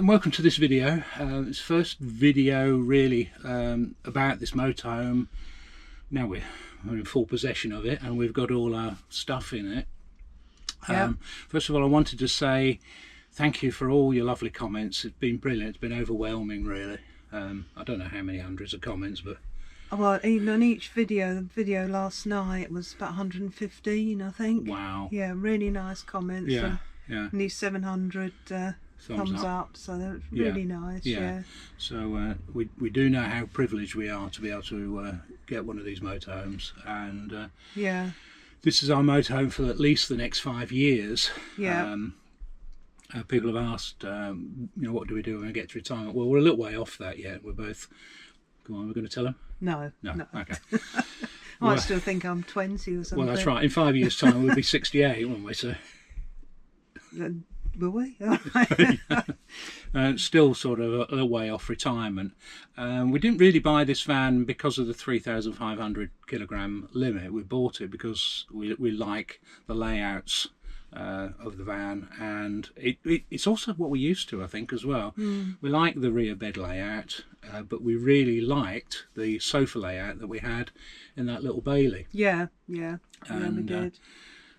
and welcome to this video. It's the first video really about this motorhome. Now we're in full possession of it and we've got all our stuff in it. First of all, I wanted to say thank you for all your lovely comments. It's been brilliant. It's been overwhelming really. I don't know how many hundreds of comments, but well, even on each video, the video last night was about 115, I think. Wow. Yeah, really nice comments. Yeah, yeah. Nearly 700 thumbs up, so they're really nice. Yeah. So we do know how privileged we are to be able to get one of these motorhomes, and this is our motorhome for at least the next 5 years. Yeah. People have asked, you know, what do we do when we get to retirement? Well, we're a little way off that yet. We're both. Go on, we're going to tell them. No. Okay. I still think I'm 20 or something. Well, that's right. In 5 years' time, we'll be 68, won't we? So. Will we? Still sort of a little way off retirement. We didn't really buy this van because of the 3,500 kilogram limit. We bought it because we like the layouts of the van, and it's also what we're used to, I think, as well. We like the rear bed layout, but we really liked the sofa layout that we had in that little Bailey. Yeah, we did.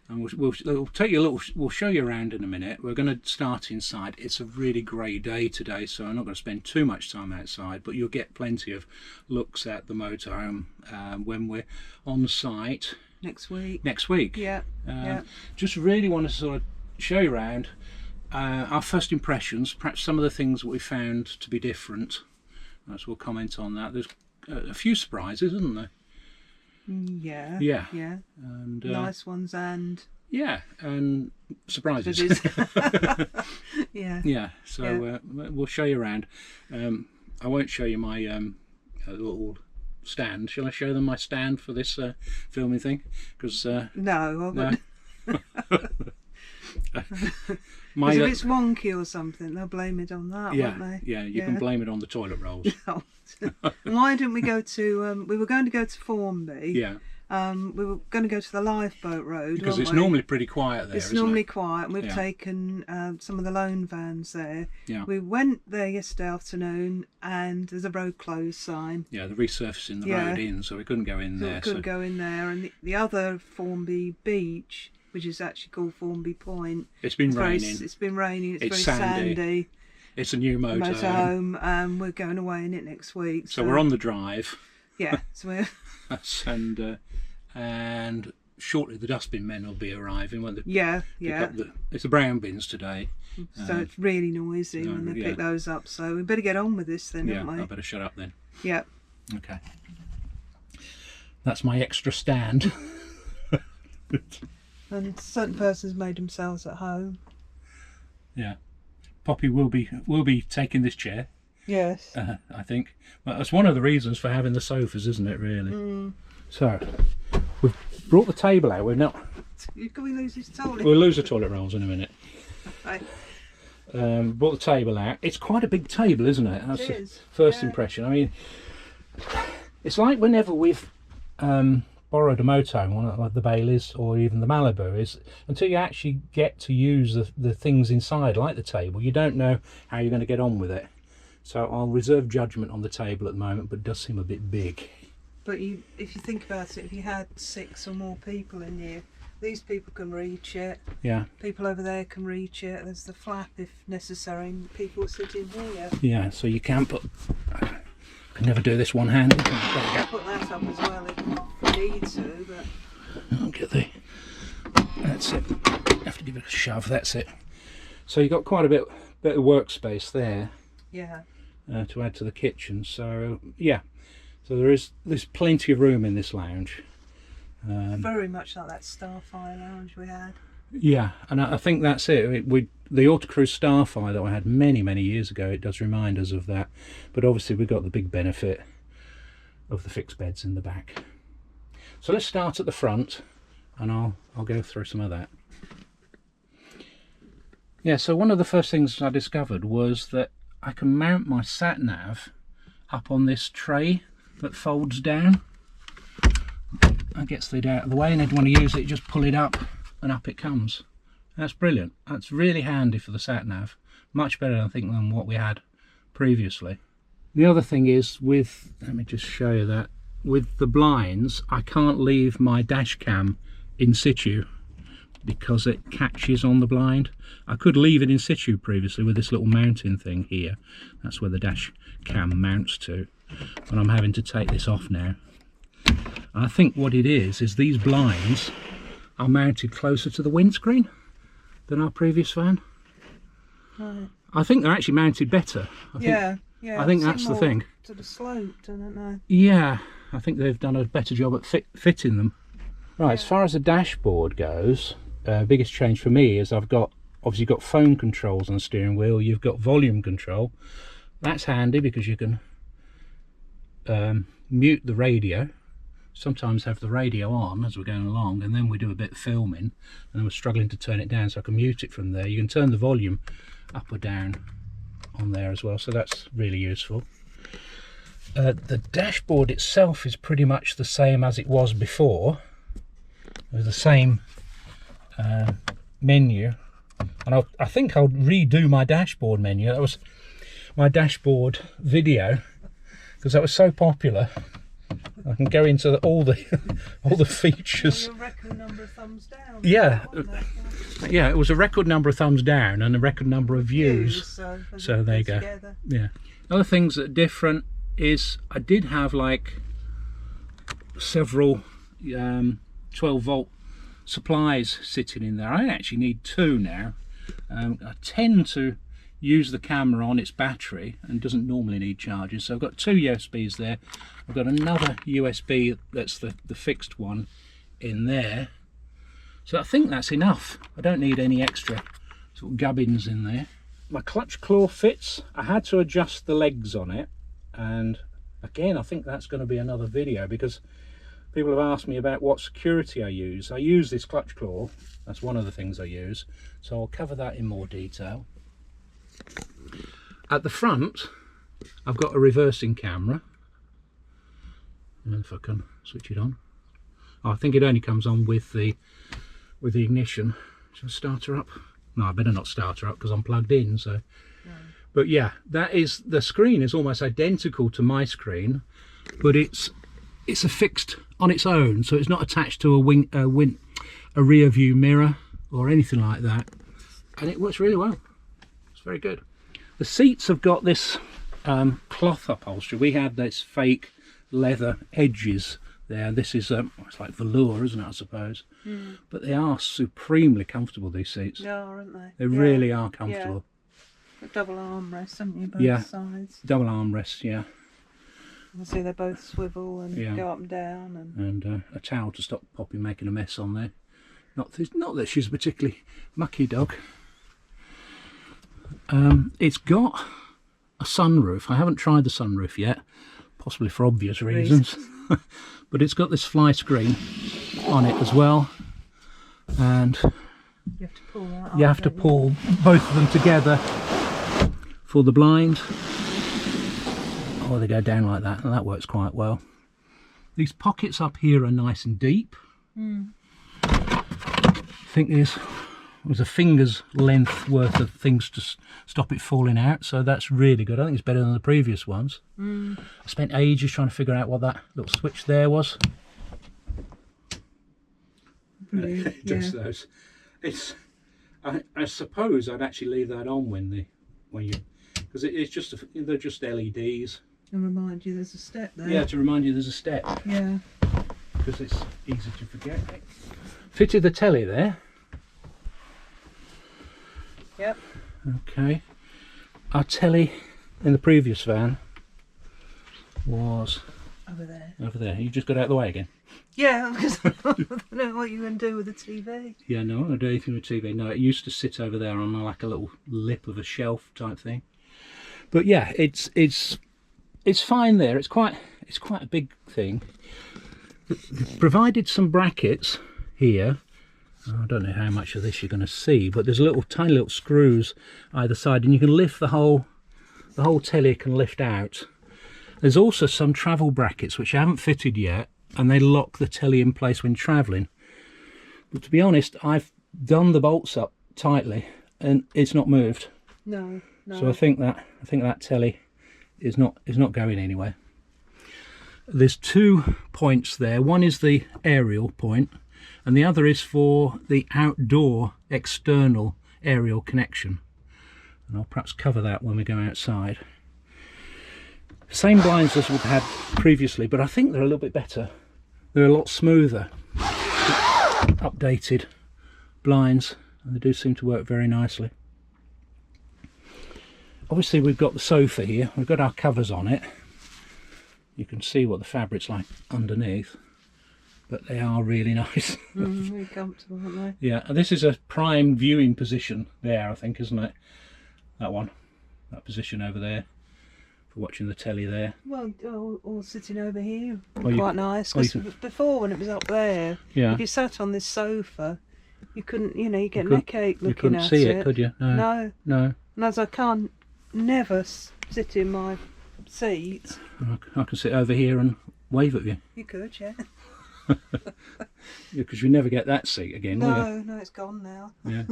And we'll take you a little. We'll show you around in a minute. We're going to start inside. It's a really grey day today, so I'm not going to spend too much time outside. But you'll get plenty of looks at the motorhome when we're on site next week. Yeah. Just really want to sort of show you around our first impressions. Perhaps some of the things that we found to be different. So we'll comment on that. There's a few surprises, isn't there? Yeah. And nice ones and surprises. Yeah. So we'll show you around. I won't show you my little stand. Shall I show them my stand for this filming thing? Because no. If it's wonky or something, they'll blame it on that, won't they? Yeah, you can blame it on the toilet rolls. Why didn't we go to we were going to go to Formby. Yeah. We were going to go to the lifeboat road because it's normally pretty quiet there. It's normally quiet, and we've taken some of the loan vans there. Yeah. We went there yesterday afternoon, and there's a road closed sign. Yeah, they're resurfacing the road in, so we couldn't go in there. We couldn't go in there, and the other Formby beach, which is actually called Formby Point. It's been raining. It's been raining. It's very sandy. It's a new motorhome. We're going away in it next week. So we're on the drive. Yeah. So we're. and shortly the dustbin men will be arriving. Won't they? Yeah. It's the brown bins today. So it's really noisy when they pick those up. So we better get on with this then, don't we? I better shut up then. Yeah. Okay. That's my extra stand. And certain persons made themselves at home. Yeah. Poppy will be taking this chair. Yes. I think. Well, that's one of the reasons for having the sofas, isn't it, really? So, we've brought the table out. We're not... Can we lose this toilet? We'll lose the toilet rolls in a minute. Right. Brought the table out. It's quite a big table, isn't it? That's the first impression. I mean, it's like whenever we've borrowed a motorhome, one like the Baileys or even the Malibu, is until you actually get to use the things inside, like the table, you don't know how you're going to get on with it. So I'll reserve judgment on the table at the moment, but it does seem a bit big. But if you think about it, if you had 6 or more people in here, these people can reach it. Yeah. People over there can reach it. There's the flap if necessary, and people sitting here. Yeah, so you can put... I can never do this one-handed. Put that up as well if you need to, but... I'll get the... That's it. Have to give it a shove, that's it. So you've got quite a bit of workspace there. Yeah. To add to the kitchen, so so there's plenty of room in this lounge. Very much like that Starfire lounge we had. Yeah, and I think that's it. The Autocruise Starfire that I had many years ago, it does remind us of that, but obviously we've got the big benefit of the fixed beds in the back. So let's start at the front, and I'll go through some of that. Yeah, so one of the first things I discovered was that I can mount my sat-nav up on this tray that folds down. That gets the lid out of the way, and if you want to use it, just pull it up and up it comes. That's brilliant. That's really handy for the sat-nav. much better I think than what we had previously. The other thing is with, let me just show you that, with the blinds I can't leave my dash cam in situ because it catches on the blind. I could leave it in situ previously with this little mounting thing here. That's where the dash cam mounts to, but I'm having to take this off now. I think what it is these blinds are mounted closer to the windscreen than our previous van. Right. I think they're actually mounted better. Yeah, I think that's the thing. Sort of sloped, I don't know. Yeah, I think they've done a better job at fitting them. Right, as far as the dashboard goes, biggest change for me is I've got obviously got phone controls on the steering wheel. You've got volume control. That's handy because you can mute the radio. Sometimes have the radio on as we're going along, and then we do a bit of filming and we're struggling to turn it down, so I can mute it from there. You can turn the volume up or down on there as well, so that's really useful. The dashboard itself is pretty much the same as it was before, with the same menu, and I think I'll redo my dashboard menu. That was my dashboard video because that was so popular. I can go into all the features. Well, record number of thumbs down. Yeah, yeah, it was a record number of thumbs down and a record number of views. So there you go. Together. Yeah. Other things that are different is I did have like several 12-volt supplies sitting in there. I actually need 2 now. I tend to use the camera on its battery and doesn't normally need charging, so I've got 2 USBs there. I've got another USB that's the fixed one in there, so I think that's enough. I don't need any extra sort of gubbins in there. My clutch claw fits. I had to adjust the legs on it, and again I think that's going to be another video because people have asked me about what security I use. I use this clutch claw, that's one of the things I use, so I'll cover that in more detail. At the front I've got a reversing camera, and if I can switch it on. Oh, I think it only comes on with the ignition. Shall I start her up? No, I better not start her up because I'm plugged in, so no. But yeah, that is, the screen is almost identical to my screen, but it's a fixed on its own, so it's not attached to a rear view mirror or anything like that, and it works really well. It's very good. The seats have got this cloth upholstery. We had this fake leather edges there. This is it's like velour, isn't it, I suppose? Mm. But they are supremely comfortable, these seats. They are, aren't they? They really are comfortable. Yeah. Double armrest, haven't you, both sides? Double armrest, yeah. I see they both swivel and go up and down, and a towel to stop Poppy making a mess on there. Not that she's a particularly mucky dog. It's got a sunroof. I haven't tried the sunroof yet, possibly for obvious reasons. But it's got this fly screen on it as well, and you have to pull that you have to pull both of them together for the blind. Oh, they go down like that, and that works quite well. These pockets up here are nice and deep. I think there's a finger's length worth of things to stop it falling out, so that's really good. I think it's better than the previous ones. I spent ages trying to figure out what that little switch there was. It does those. It's. I suppose I'd actually leave that on when you, because it's just they're just LEDs. And remind you there's a step there. Yeah, to remind you there's a step. Yeah. Because it's easy to forget. Fitted the telly there. Yep. Okay. Our telly in the previous van was over there. Over there. You just got out of the way again. Yeah, because I don't know what you're going to do with the TV. Yeah, no, I'm not going to do anything with TV. No, it used to sit over there on like a little lip of a shelf type thing. But yeah, it's fine there. It's quite a big thing. Provided some brackets here. I don't know how much of this you're going to see, but there's tiny little screws either side, and you can lift the whole telly can lift out. There's also some travel brackets which I haven't fitted yet, and they lock the telly in place when travelling. But to be honest, I've done the bolts up tightly and it's not moved. No, no. So I think that telly is not going anywhere. There's 2 points there. One is the aerial point, and the other is for the outdoor external aerial connection. And I'll perhaps cover that when we go outside. Same blinds as we've had previously, but I think they're a little bit better. They're a lot smoother. Updated blinds, and they do seem to work very nicely. Obviously we've got the sofa here, we've got our covers on it. You can see what the fabric's like underneath, but they are really nice. Really comfortable, aren't they? Yeah, and this is a prime viewing position there, I think, isn't it? That one, that position over there, for watching the telly there. Well, or sitting over here, Well, quite nice. Because before, when it was up there, yeah, if you sat on this sofa, you couldn't, you know, you get neck ache looking at it. You couldn't see it, could you? No. No. No. And as I can't never sit in my seat. I can sit over here and wave at you. You could, yeah. Because you never get that seat again, will you? No, it's gone now. Yeah.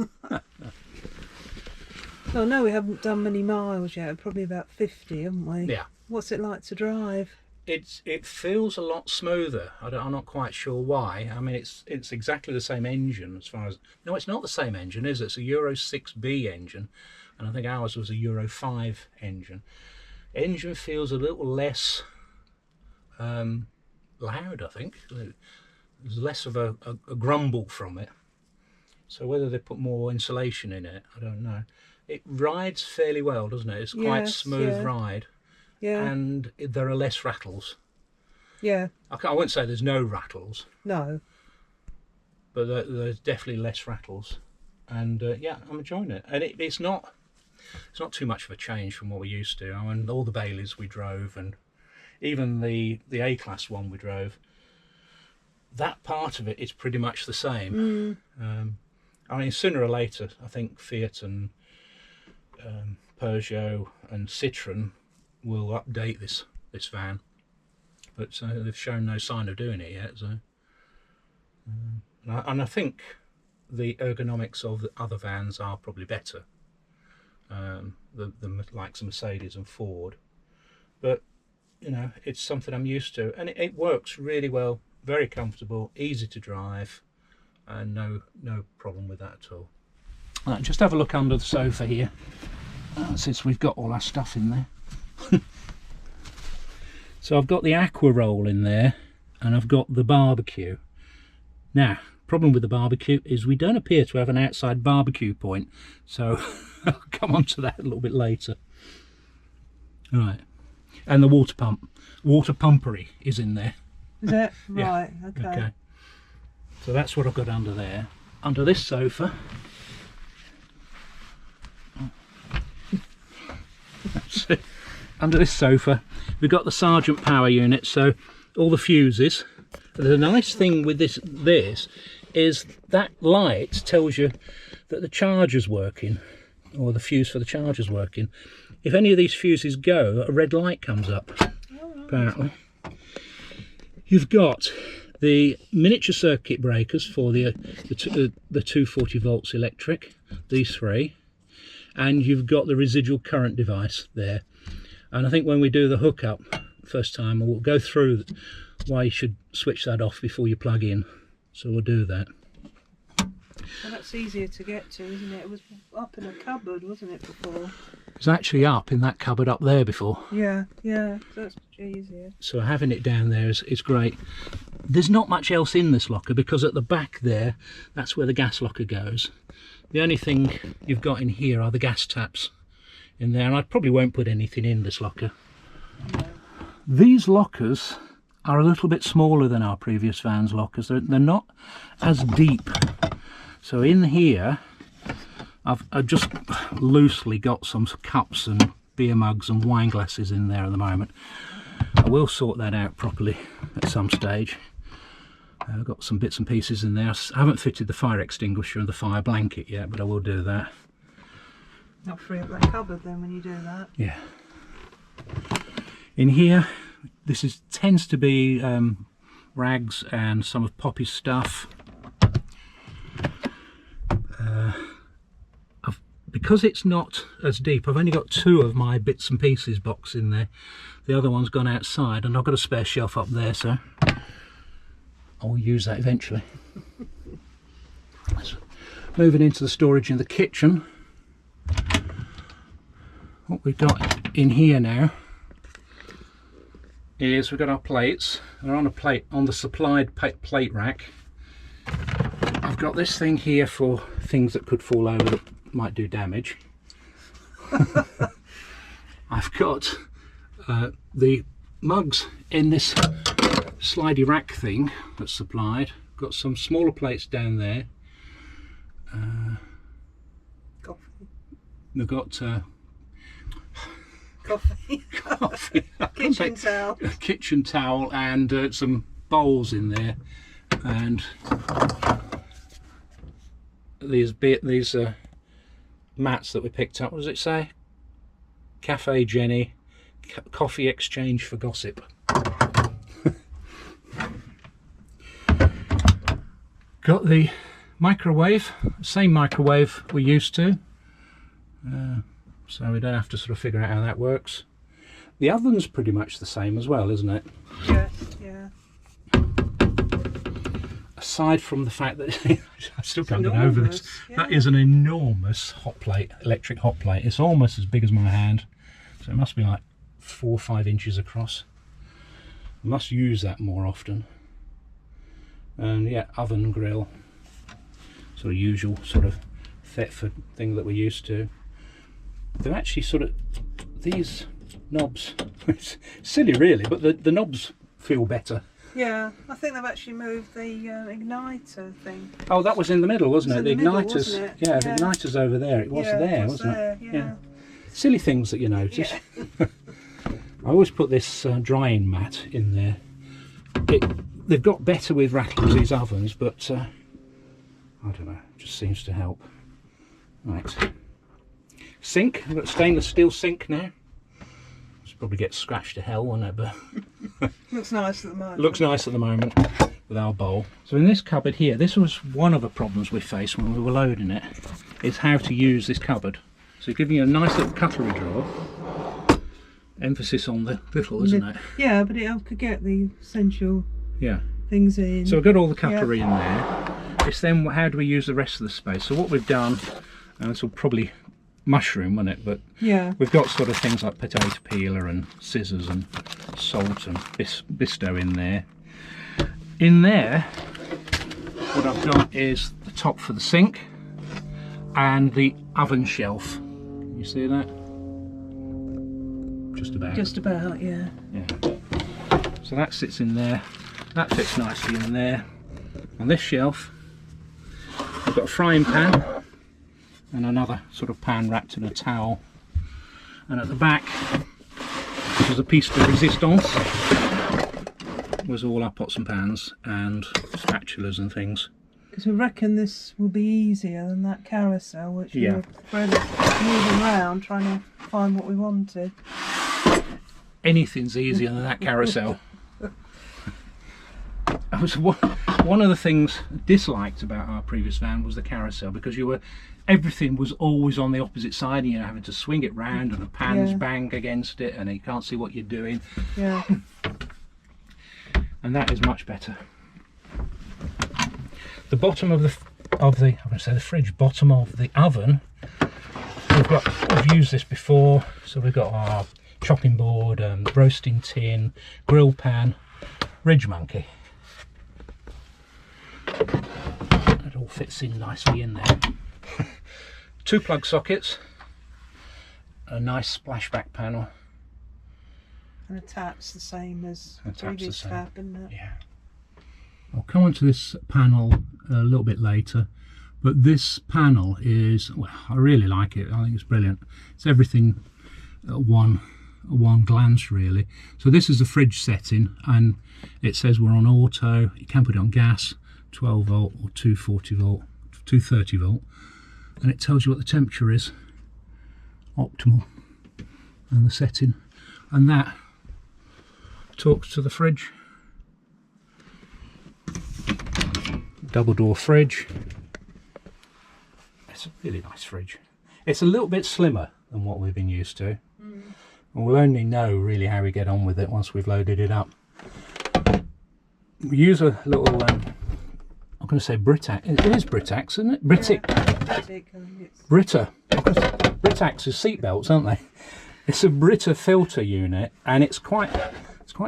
Well, no, we haven't done many miles yet. Probably about 50, haven't we? Yeah. What's it like to drive? It feels a lot smoother. I'm not quite sure why. I mean, it's exactly the same engine as far as... No, it's not the same engine, is it? It's a Euro 6B engine, and I think ours was a Euro 5 engine. Engine feels a little less loud, I think. There's less of a grumble from it. So whether they put more insulation in it, I don't know. It rides fairly well, doesn't it? It's quite smooth ride. Yeah. And there are less rattles. Yeah. I won't say there's no rattles. No. But there's definitely less rattles. And yeah, I'm enjoying it. And it's not too much of a change from what we used to. I mean, all the Baileys we drove, and even the A-Class one we drove, that part of it is pretty much the same. I mean, sooner or later, I think Fiat and Peugeot and Citroën will update this van, but they've shown no sign of doing it yet. So, and I think the ergonomics of the other vans are probably better, the likes of Mercedes and Ford. But you know, it's something I'm used to, and it works really well. Very comfortable, easy to drive, and no problem with that at all. Right, just have a look under the sofa here, since we've got all our stuff in there. So I've got the aqua roll in there, and I've got the barbecue. Now, problem with the barbecue is we don't appear to have an outside barbecue point, so I'll come on to that a little bit later. All right, and the water pumpery is in there. Is it? Yeah. Right, okay. So that's what I've got under there. Under this sofa, we've got the Sergeant power unit, so all the fuses. The nice thing with this is that light tells you that the charger's working, or the fuse for the charger's working. If any of these fuses go, a red light comes up, apparently. You've got the miniature circuit breakers for the 240 volts electric, these three, and you've got the residual current device there. And I think when we do the hookup first time, we'll go through why you should switch that off before you plug in. So we'll do that. Well, that's easier to get to, isn't it? It was up in a cupboard, wasn't it, before? It was actually up in that cupboard up there before. Yeah, so that's easier. So having it down there is great. There's not much else in this locker, because at the back there, that's where the gas locker goes. The only thing you've got in here are the gas taps in there, and I probably won't put anything in this locker. No. These lockers are a little bit smaller than our previous van's lockers. They're not as deep. So in here, I've just loosely got some cups and beer mugs and wine glasses in there at the moment. I will sort that out properly at some stage. I've got some bits and pieces in there. I haven't fitted the fire extinguisher and the fire blanket yet, but I will do that. Not free up that cupboard then when you do that. Yeah. In here, this tends to be rags and some of Poppy's stuff. because it's not as deep, I've only got 2 of my bits and pieces box in there. The other one's gone outside, and I've got a spare shelf up there, so I'll use that eventually. So, moving into the storage in the kitchen. What we've got in here now is we've got our plates. They're on a plate, on the supplied plate rack. I've got this thing here for things that could fall over that might do damage. I've got the mugs in this slidey rack thing that's supplied. Got some smaller plates down there. Coffee. We've got coffee. Kitchen towel. A kitchen towel and some bowls in there, and these mats that we picked up. What does it say? Cafe Jenny, coffee exchange for gossip. Got the microwave, same microwave we're used to, so we don't have to sort of figure out how that works. The oven's pretty much the same as well, isn't it? Yes, yeah. Aside from the fact that I still can't get over this. Yeah. That is an enormous hot plate, electric hot plate. It's almost as big as my hand, so it must be like 4 or 5 inches across. I must use that more often. And yeah, oven, grill, sort of usual sort of Thetford thing that we're used to. They're actually sort of, these knobs, it's silly really, but the knobs feel better. Yeah, I think they've actually moved the igniter thing. Oh, that was in the middle, wasn't it? The igniter's, wasn't it? Yeah, the igniter's over there. It was there, wasn't it? Yeah. Silly things that you notice. Yeah. I always put this drying mat in there. They've got better with rattles, these ovens, but I don't know, it just seems to help. Right. Sink, I've got a stainless steel sink now. It's probably get scratched to hell, won't it? But looks nice at the moment. Looks nice at the moment with our bowl. So in this cupboard here, this was one of the problems we faced when we were loading it, is how to use this cupboard. So giving you a nice little cutlery drawer. Emphasis on the little, isn't it? Yeah, but it could get the essential things in. So we've got all the cutlery in there. It's then how do we use the rest of the space? So what we've done, and this will probably mushroom, won't it? But we've got sort of things like potato peeler and scissors and salt and Bisto in there. In there, what I've got is the top for the sink and the oven shelf. Can you see that? Just about. Just about, yeah. Yeah. So that sits in there. That fits nicely in there. On this shelf, I've got a frying pan and another sort of pan wrapped in a towel. And at the back, there's a piece de resistance. Was all our pots and pans and spatulas and things. Because we reckon this will be easier than that carousel, which we were moving around trying to find what we wanted. Anything's easier than that carousel. I was one of the things disliked about our previous van was the carousel, because everything was always on the opposite side, and you're having to swing it round and the pans bang against it and you can't see what you're doing. Yeah. And that is much better. The bottom of the fridge, bottom of the oven, we've used this before, so we've got our chopping board, roasting tin, grill pan, Ridgemonkey. It all fits in nicely in there. 2 plug sockets, a nice splashback panel. And a tap's the same as the previous tap, isn't it? Yeah. I'll come on to this panel a little bit later, but this panel is, well, I really like it. I think it's brilliant. It's everything at one glance really. So this is the fridge setting, and it says we're on auto. You can put it on gas, 12 volt or 240 volt, 230 volt, and it tells you what the temperature is, optimal, and the setting, and that talks to the fridge. Double door fridge. It's a really nice fridge. It's a little bit slimmer than what we've been used to. And we'll only know really how we get on with it once we've loaded it up. We use a little, I'm going to say Britax. It is Britax, isn't it? Brita. Britax is seatbelts, aren't they? It's a Brita filter unit, and it's quite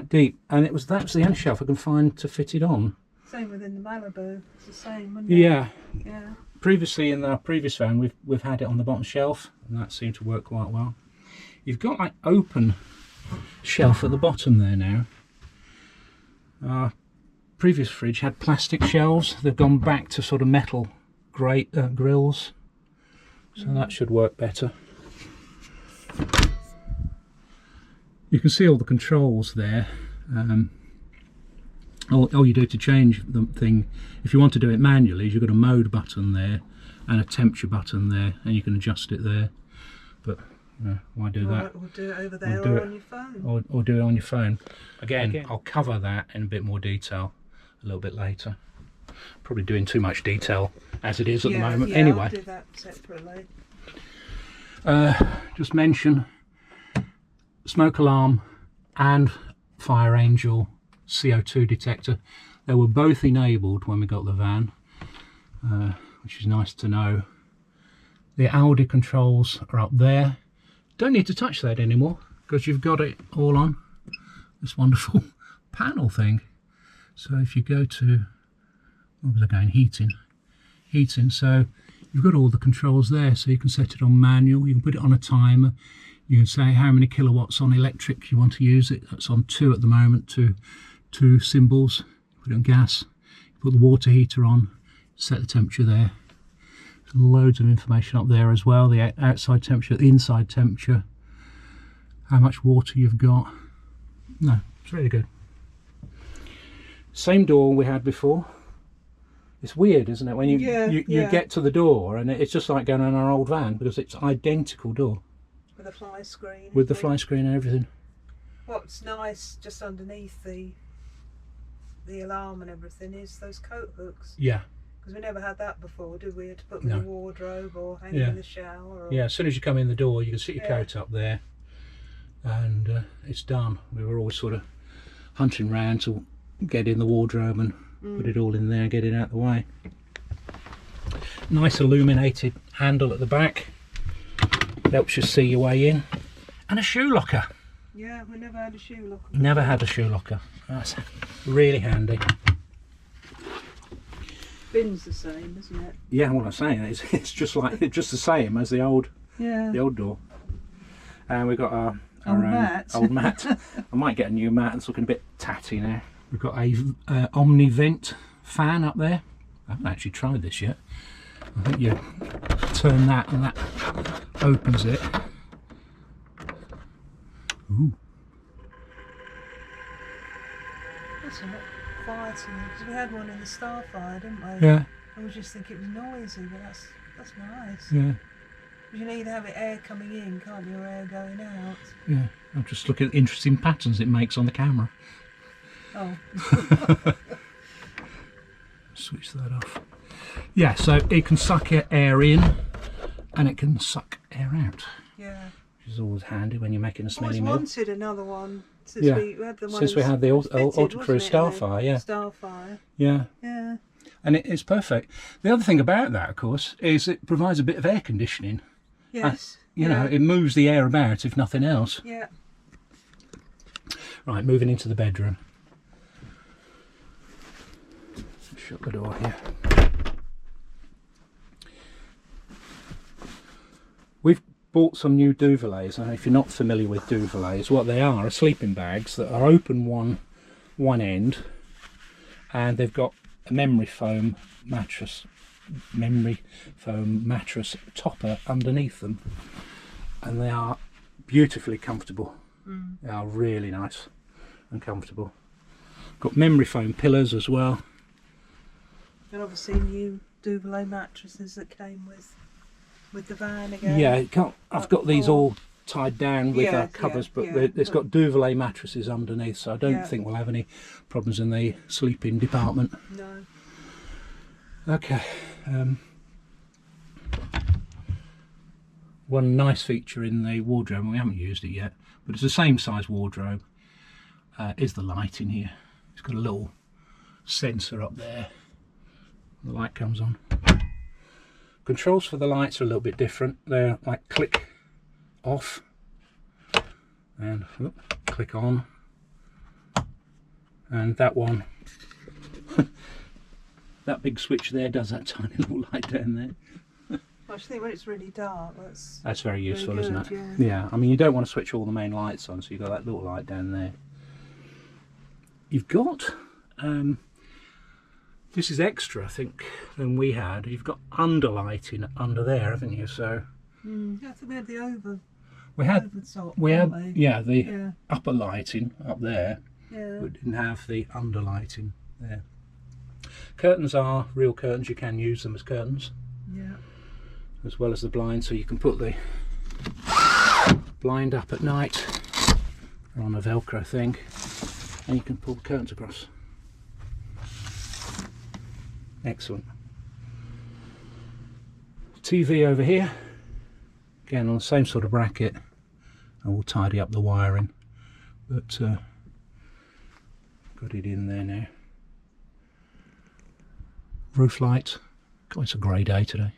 deep. And that's the only shelf I can find to fit it on. Same within the Malibu. It's the same, wouldn't it? Yeah. Yeah. Previously in our previous van, we've had it on the bottom shelf, and that seemed to work quite well. You've got like open shelf at the bottom there now. Our previous fridge had plastic shelves. They've gone back to sort of metal grills, so that should work better. You can see all the controls there. All you do to change the thing, if you want to do it manually, is you've got a mode button there and a temperature button there, and you can adjust it there. But why do that? Or do it over there or on your phone. Or do it on your phone. Again, I'll cover that in a bit more detail a little bit later. Probably doing too much detail as it is at the moment. Anyway, I'll do that separately. Just mention smoke alarm and fire angel CO2 detector. They were both enabled when we got the van, which is nice to know. The Audi controls are up there. Don't need to touch that anymore because you've got it all on this wonderful panel thing. So if you go to, what was I going, heating, so you've got all the controls there, so you can set it on manual, you can put it on a timer, you can say how many kilowatts on electric you want to use it. That's on 2 at the moment, two symbols. Put it on gas, put the water heater on, set the temperature there. There's loads of information up there as well, the outside temperature, the inside temperature, how much water you've got. No, it's really good. Same door we had before. It's weird, isn't it, when you get to the door and it's just like going on our old van, because it's identical door. With a fly screen. With the fly screen and everything. What's nice just underneath the alarm and everything is those coat hooks. Yeah. Because we never had that before, did we? Had to put them in the wardrobe or hang in the shower. Or... Yeah, as soon as you come in the door, you can sit your coat up there, and it's done. We were always sort of hunting round to get in the wardrobe and put it all in there and get it out of the way. Nice illuminated handle at the back, helps you see your way in, and a shoe locker. Yeah, we never had a shoe locker. Never had a shoe locker. That's really handy. Bin's the same, isn't it? Yeah, what I'm saying is it's just the same as the old door. And we've got our old mat. I might get a new mat. It's looking a bit tatty now. We've got a Omni Vent fan up there. I haven't actually tried this yet. I think you turn that and that opens it. Ooh. That's a lot quieter because we had one in the Starfire, didn't we? Yeah. I was just thinking it was noisy, but that's nice. Yeah. You can either have air coming in, can't you, or air going out. Yeah. I'm just looking at the interesting patterns it makes on the camera. Oh. Switch that off. Yeah, so it can suck air in and it can suck air out. Yeah. Which is always handy when you're making a smelly meal. I always wanted another one since we had the one. Since we had the Ultra Cruise Starfire, yeah. Starfire. Yeah. Yeah. And it's perfect. The other thing about that, of course, is it provides a bit of air conditioning. Yes. You know, it moves the air about, if nothing else. Yeah. Right, moving into the bedroom. Shut the door here. We've bought some new duvallets. Now, if you're not familiar with duvallets, what they are sleeping bags that are open one end, and they've got a memory foam mattress topper underneath them, and they are beautifully comfortable. They are really nice and comfortable. Got memory foam pillows as well. And obviously new duvet mattresses that came with the van again. Yeah, I've got these all tied down with covers, but it's got duvet mattresses underneath, so I don't think we'll have any problems in the sleeping department. No. Okay. one nice feature in the wardrobe, and we haven't used it yet, but it's the same size wardrobe, is the light in here. It's got a little sensor up there. The light comes on. Controls for the lights are a little bit different. They're like click off and click on, and that one that big switch there does that tiny little light down there. I think when it's really dark, that's very useful, good, isn't it? Yeah. I mean, you don't want to switch all the main lights on, so you've got that little light down there. You've got this is extra, I think, than we had. You've got underlighting under there, haven't you? So I think we had the over. The upper lighting up there. Yeah. We didn't have the underlighting there. Curtains are real curtains. You can use them as curtains. Yeah. As well as the blind, so you can put the blind up at night on a Velcro thing, and you can pull the curtains across. Excellent. TV over here, again on the same sort of bracket, and we'll tidy up the wiring, but got it in there now. Roof light. God, it's a grey day today.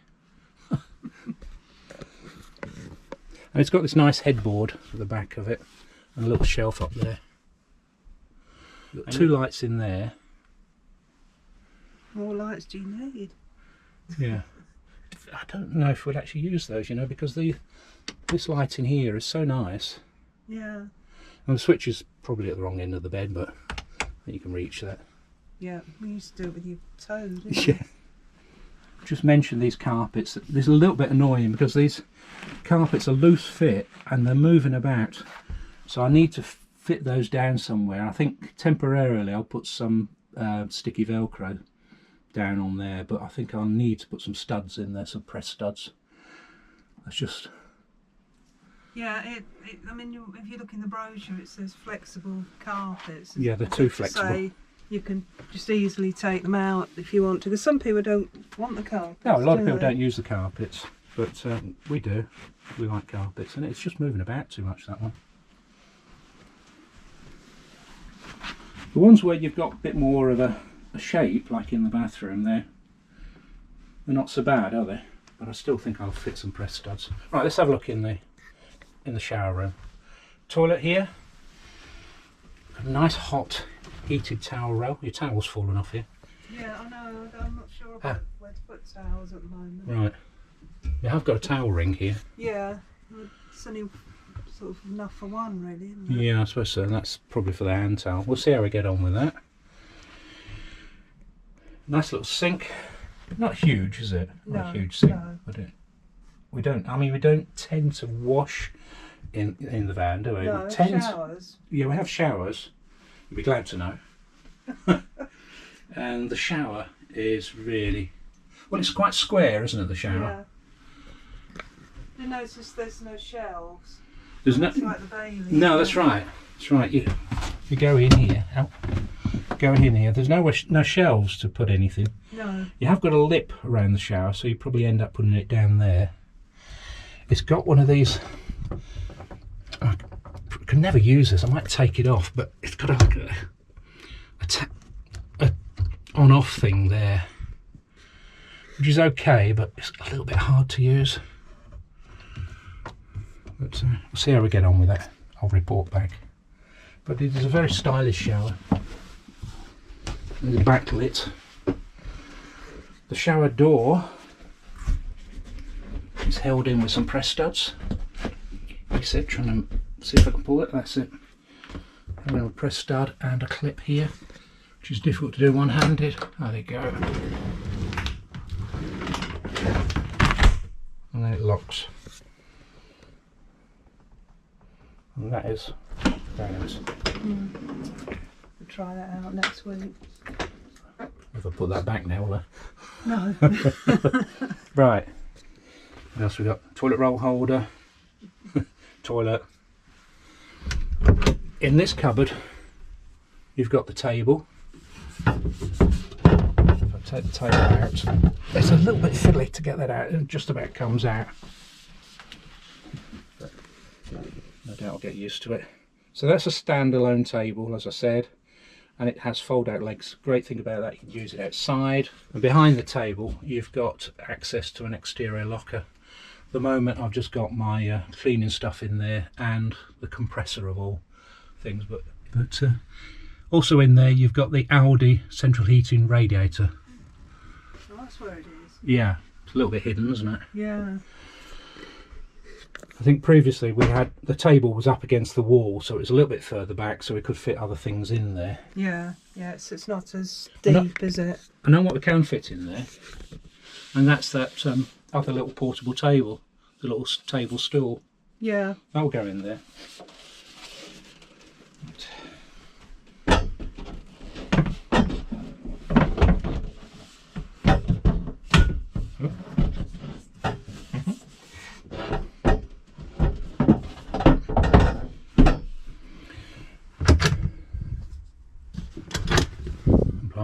And it's got this nice headboard at the back of it, and a little shelf up there. Got two lights in there. More lights do you need? Yeah. I don't know if we'd actually use those, you know, because this light in here is so nice. Yeah. And the switch is probably at the wrong end of the bed, but I think you can reach that. Yeah, we used to do it with your toe, didn't we? Yeah. Just mention these carpets. This is a little bit annoying because these carpets are loose fit and they're moving about, so I need to fit those down somewhere. I think temporarily I'll put some sticky Velcro down on there, but I think I'll need to put some studs in there, some press studs. That's just... Yeah, I mean, if you look in the brochure, it says flexible carpets. Yeah, they're too flexible. Say you can just easily take them out if you want to, because some people don't want the carpets. No, a lot of people don't use the carpets, but we do. We like carpets, and it's just moving about too much, that one. The ones where you've got a bit more of a shape, like in the bathroom, they're not so bad, are they? But I still think I'll fit some press studs. Right, let's have a look in the shower room. Toilet here. A nice hot heated towel roll. Your towel's fallen off here. Yeah, I know. I'm not sure about where to put towels at the moment. Right. Yeah, I've got a towel ring here. Yeah, it's only sort of enough for one, really, isn't it? Yeah, I suppose so. That's probably for the hand towel. We'll see how we get on with that. Nice little sink. Not huge, is it? No, not a huge sink. No. But we don't tend to wash in the van, do we? No, we showers. Yeah, we have showers. You'd be glad to know. And the shower is really... Well, it's quite square, isn't it, the shower? Yeah. You notice there's no shelves. There's no... Like the Bailey. No, that's right. That's right. You go in here. Go in here. There's no shelves to put anything. No. You have got a lip around the shower, so you probably end up putting it down there. It's got one of these... I can never use this. I might take it off, but it's got a on-off thing there, which is okay, but it's a little bit hard to use. But we'll see how we get on with that. I'll report back. But it is a very stylish shower. It's backlit. The shower door is held in with some press studs. That's it, trying to see if I can pull it. That's it. A little press stud and a clip here, which is difficult to do one-handed. There you go. And then it locks. And that is very nice. We'll try that out next week. If I put that back now, will I? No. Right. What else we got? Toilet roll holder. Toilet. In this cupboard, you've got the table. If I take the table out, it's a little bit fiddly to get that out. It just about comes out. No doubt I'll get used to it. So that's a standalone table, as I said, and it has fold-out legs. Great thing about that, you can use it outside. And behind the table, you've got access to an exterior locker. At the moment, I've just got my cleaning stuff in there and the compressor of all things. But also in there, you've got the Audi central heating radiator. Oh, that's where it is. Yeah, it's a little bit hidden, isn't it? Yeah. I think previously we had the table was up against the wall, so it was a little bit further back, so we could fit other things in there. Yeah, yeah, it's not as deep, is it? I know what we can fit in there, and that's that other little portable table, the little table stool. Yeah. That'll go in there.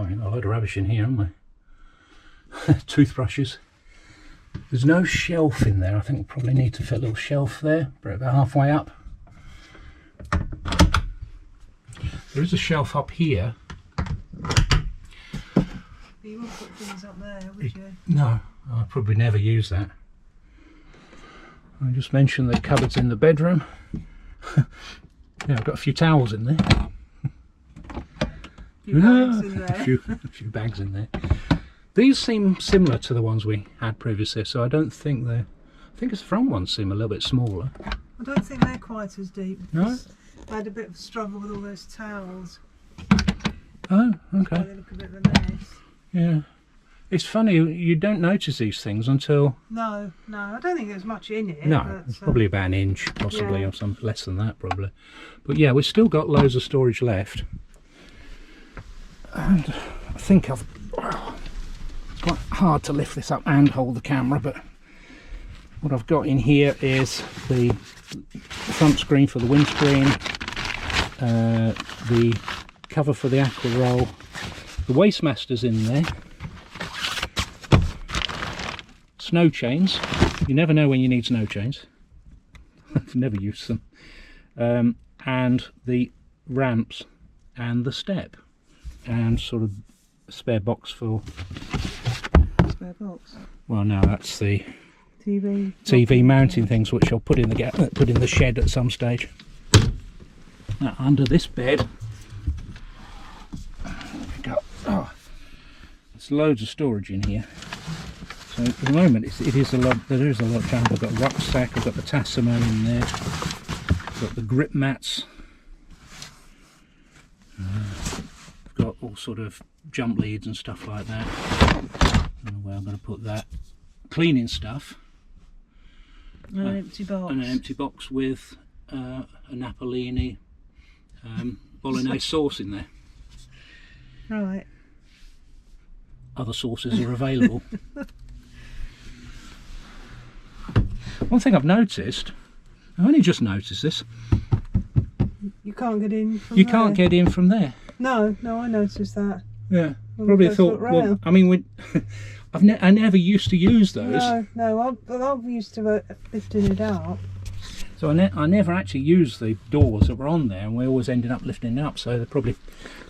A load of rubbish in here, haven't we? Toothbrushes. There's no shelf in there. I think we probably need to fit a little shelf there, about halfway up. There is a shelf up here. But you wouldn't put things up there, would you? No, I'll probably never use that. I just mentioned the cupboards in the bedroom. Yeah, I've got a few towels in there. A few bags in there. These seem similar to the ones we had previously, so I don't think they're... I think the front ones seem a little bit smaller. I don't think they're quite as deep. No? I had a bit of a struggle with all those towels. Oh, okay. They look a bit of a mess. Yeah. It's funny, you don't notice these things until... No, I don't think there's much in it. No, but, it's probably about an inch, possibly, yeah. or some less than that, probably. But yeah, we've still got loads of storage left. And I think it's quite hard to lift this up and hold the camera, but what I've got in here is the front screen for the windscreen, the cover for the aqua roll, the Wastemaster's in there, snow chains. You never know when you need snow chains. I've never used them. And the ramps and the step. And sort of a spare box for... Spare box? Well, no, that's the TV mounting things, which I'll put in the shed at some stage. Now, under this bed, there's loads of storage in here. So at the moment, it is a lot. There is a lot of junk. I've got a rucksack. I've got the Tassimo in there. I've got the grip mats. Got all sort of jump leads and stuff like that. I don't know where I'm going to put that. Cleaning stuff. An empty box. And an empty box with a Napolini bolognese sauce in there. Right. Other sauces are available. One thing I've noticed, I've only just noticed this. You can't get in from You there. can't get in from there. No, I noticed that. Yeah, probably thought. Well, I mean, I never used to use those. No, I'm used to lifting it up. So I never actually used the doors that were on there, and we always ended up lifting it up. So they probably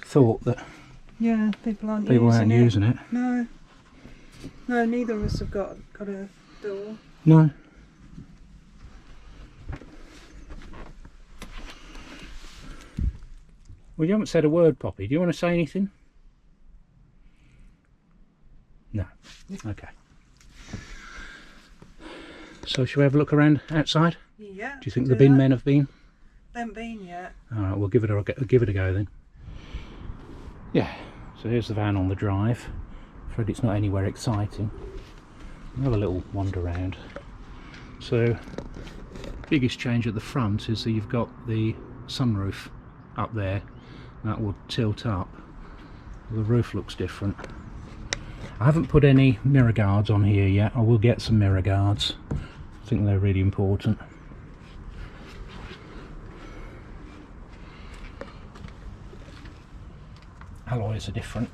thought that. Yeah, people aren't using it. No, neither of us have got a door. No. Well, you haven't said a word, Poppy. Do you want to say anything? No. Okay. So shall we have a look around outside? Yeah. Do you think the bin men have been? They haven't been yet. All right, we'll give it a go then. Yeah. So here's the van on the drive. I'm afraid it's not anywhere exciting. We'll have a little wander around. So, biggest change at the front is that you've got the sunroof up there. That will tilt up. The roof looks different. I haven't put any mirror guards on here yet. I will get some mirror guards. I think they're really important. Alloys are different.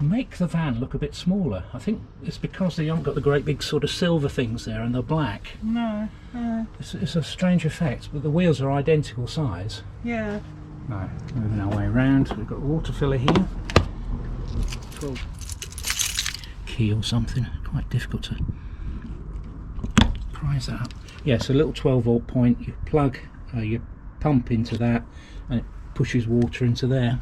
make the van look a bit smaller. I think it's because they haven't got the great big sort of silver things there and they're black. No, no. It's a strange effect, but the wheels are identical size. Yeah. Right, moving our way around, we've got a water filler here. 12 key or something, quite difficult to prise that up. Yeah, so a little 12 volt point, you plug your pump into that and it pushes water into there.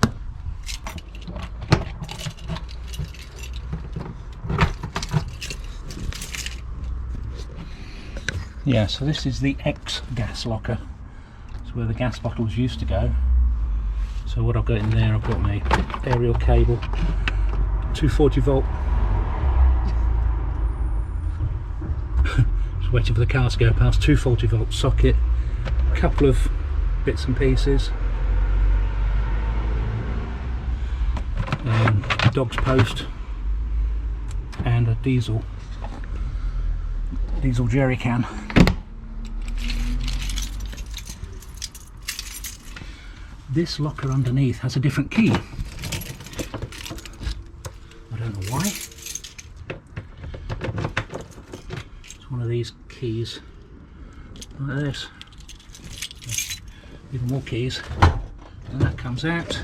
Yeah, so this is the X gas locker. It's where the gas bottles used to go. So what I've got in there, I've got my aerial cable, 240 volt. Just waiting for the car to go past. 240 volt socket, a couple of bits and pieces, dog's post, and a diesel jerry can. This locker underneath has a different key. I don't know why. It's one of these keys like this. Even more keys, and that comes out.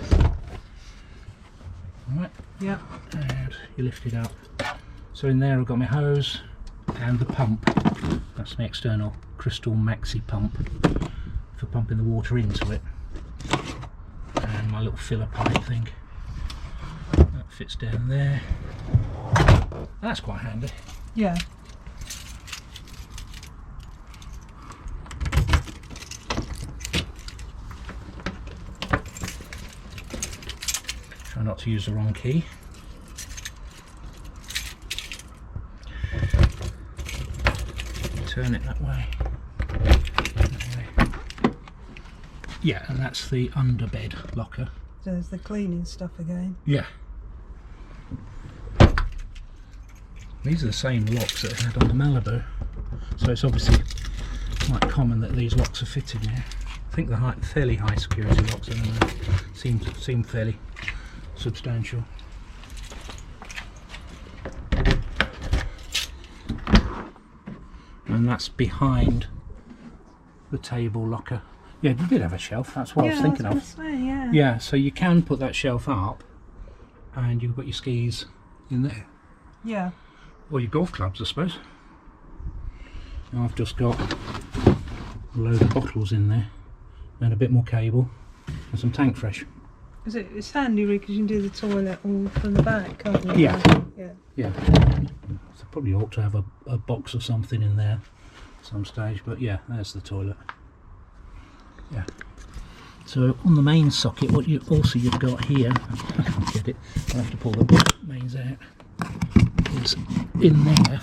Alright, yeah, and you lift it up. So in there I've got my hose and the pump. That's my external Crystal Maxi pump for pumping the water into it. And my little filler pipe thing. That fits down there. That's quite handy. Yeah. Try not to use the wrong key. Turn it that way. Yeah, and that's the underbed locker. So there's the cleaning stuff again. Yeah. These are the same locks that I had on the Malibu. So it's obviously quite common that these locks are fitted here. I think the fairly high security locks anyway seem fairly substantial. And that's behind the table locker. Yeah, you did have a shelf, that's what I was thinking of. Say, yeah. Yeah, so you can put that shelf up and you can put your skis in there. Yeah. Or your golf clubs, I suppose. Now I've just got a load of bottles in there and a bit more cable and some tank fresh. It's handy because you can do the toilet all from the back, can't you? Yeah. Yeah. Yeah. So probably ought to have a box or something in there at some stage, but yeah, there's the toilet. Yeah. So on the main socket, what you've got here, I can't get it, I'll have to pull the mains out, is in there,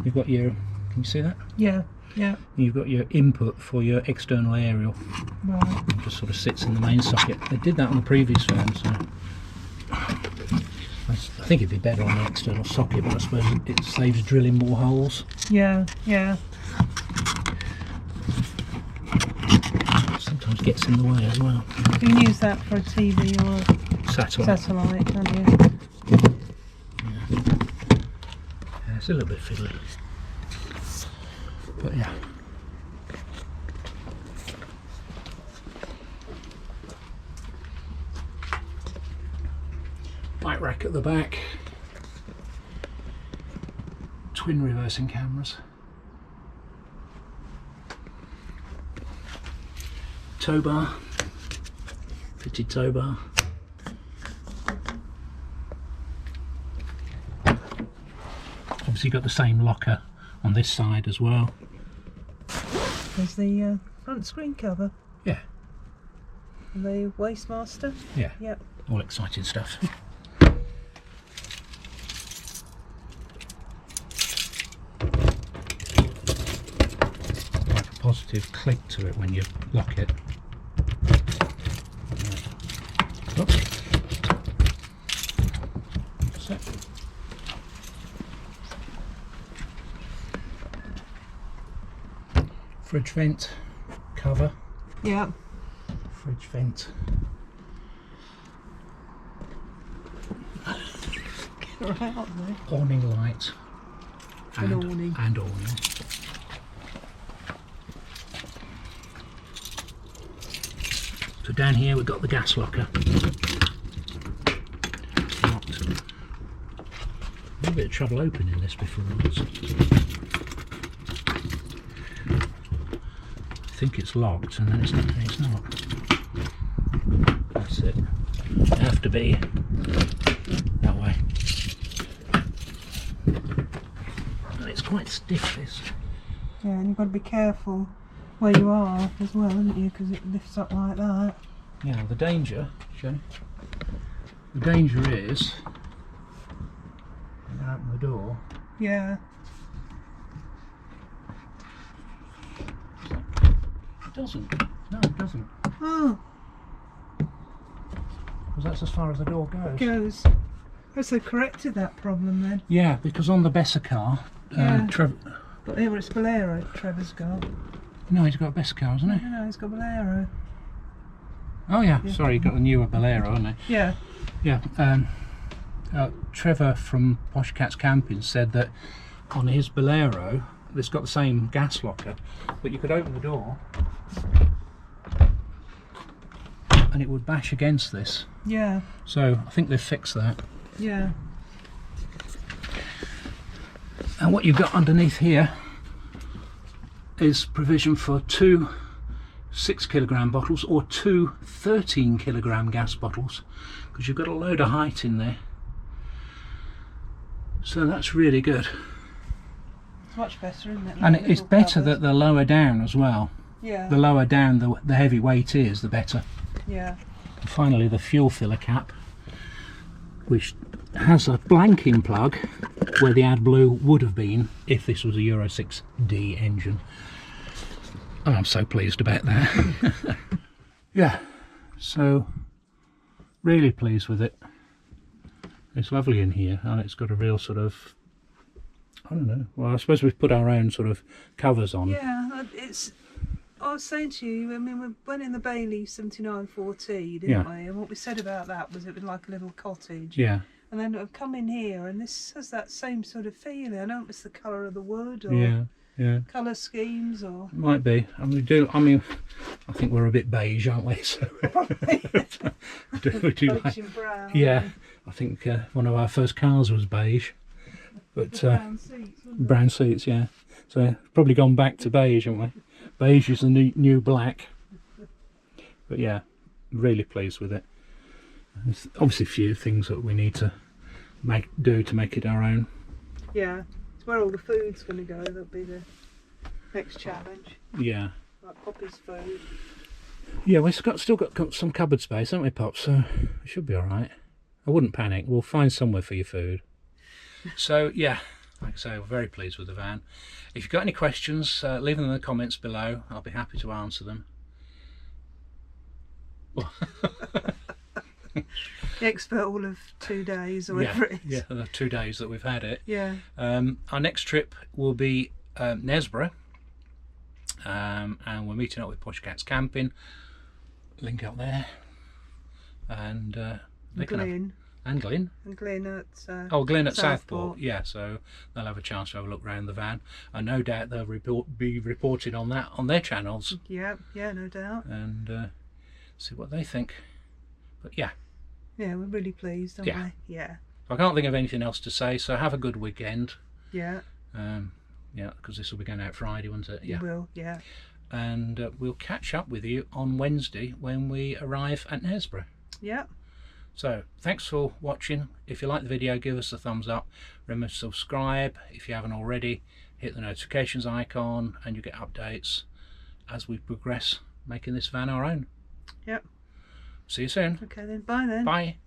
you've got your, can you see that? Yeah, yeah. You've got your input for your external aerial. Right. It just sort of sits in the main socket. They did that on the previous van, so I think it'd be better on the external socket, but I suppose it saves drilling more holes. Yeah, yeah. Sometimes gets in the way as well. You can use that for a TV or a satellite, can't you? Yeah, it's a little bit fiddly. But yeah. Light rack at the back. Twin reversing cameras. Tow bar, fitted tow bar. Obviously got the same locker on this side as well. There's the front screen cover. Yeah. And the Wastemaster. Yeah. Yep. All exciting stuff. Like a positive click to it when you lock it. Oops. So. Fridge vent cover. Yeah. Fridge vent. Right, aren't they? Awning light. And awning. And awning. So down here we've got the gas locker. Locked. A bit of trouble opening this before once. I think it's locked and then it's not. That's it. You have to be that way. And it's quite stiff, this. Yeah, and you've got to be careful where you are as well, haven't you? Because it lifts up like that. Yeah, the danger, Joe. The danger is you open the door. Yeah. It doesn't. No, it doesn't. Oh. Because that's as far as the door goes. Goes. Oh, so corrected that problem then. Yeah, because on the Besser car, Yeah. Trevor. But here it's Bolero Trevor's got. No, he's got a Besser car, hasn't he? No, he's got Bolero. Oh yeah, sorry, he got the newer Bolero, hasn't he? Yeah. Yeah. Trevor from Posh Cats Camping said that on his Bolero, it's got the same gas locker, but you could open the door and it would bash against this. Yeah. So I think they've fixed that. Yeah. And what you've got underneath here is provision for 2 6-kilogram bottles or 2 13-kilogram gas bottles, because you've got a load of height in there. So that's really good. It's much better, isn't it? And it's better that they're lower down as well. Yeah. The lower down the heavy weight is, the better. Yeah. And finally, the fuel filler cap, which has a blanking plug where the AdBlue would have been if this was a Euro 6D engine. And I'm so pleased about that. Yeah, so really pleased with it. It's lovely in here, and it's got a real sort of, I don't know, well I suppose we've put our own sort of covers on. Yeah, it's, I was saying to you, I mean, we went in the Bailey 7914, didn't Yeah. we? And what we said about that was it was like a little cottage. Yeah. And then I've come in here, and this has that same sort of feeling. I don't know if it's the colour of the wood or Yeah. colour schemes or... Might be. I mean, I think we're a bit beige, aren't we? So we do like, Beige and brown. yeah. I think one of our first cars was beige, but Brown seats, wasn't it? brown seats, yeah. So probably gone back to beige, haven't we? Beige is the new black. But yeah, really pleased with it. There's obviously a few things that we need to do to make it our own. Yeah, it's where all the food's going to go. That'll be the next challenge. Yeah. Like Poppy's food. Yeah, we've still got some cupboard space, haven't we, Pop? So it should be all right. I wouldn't panic. We'll find somewhere for your food. So yeah, like I say, we're very pleased with the van. If you've got any questions, leave them in the comments below. I'll be happy to answer them. The expert all of 2 days or whatever it is. Yeah, the 2 days that we've had it. Yeah. Our next trip will be Knaresborough, and we're meeting up with Posh Cats Camping. Link up there, and Glyn. And Glyn. And Glyn at Glyn at Southport. Southport. Yeah, so they'll have a chance to have a look around the van, and no doubt they'll be reporting on that on their channels. Yeah, no doubt. And see what they think. But yeah, we're really pleased, aren't we? Yeah. I can't think of anything else to say. So have a good weekend. Yeah. Yeah, because this will be going out Friday, won't it? Yeah. We will. Yeah. And we'll catch up with you on Wednesday when we arrive at Knaresborough. Yeah. So thanks for watching. If you like the video, give us a thumbs up. Remember to subscribe if you haven't already. Hit the notifications icon and you get updates as we progress making this van our own. Yep. See you soon. Okay then, bye then. Bye.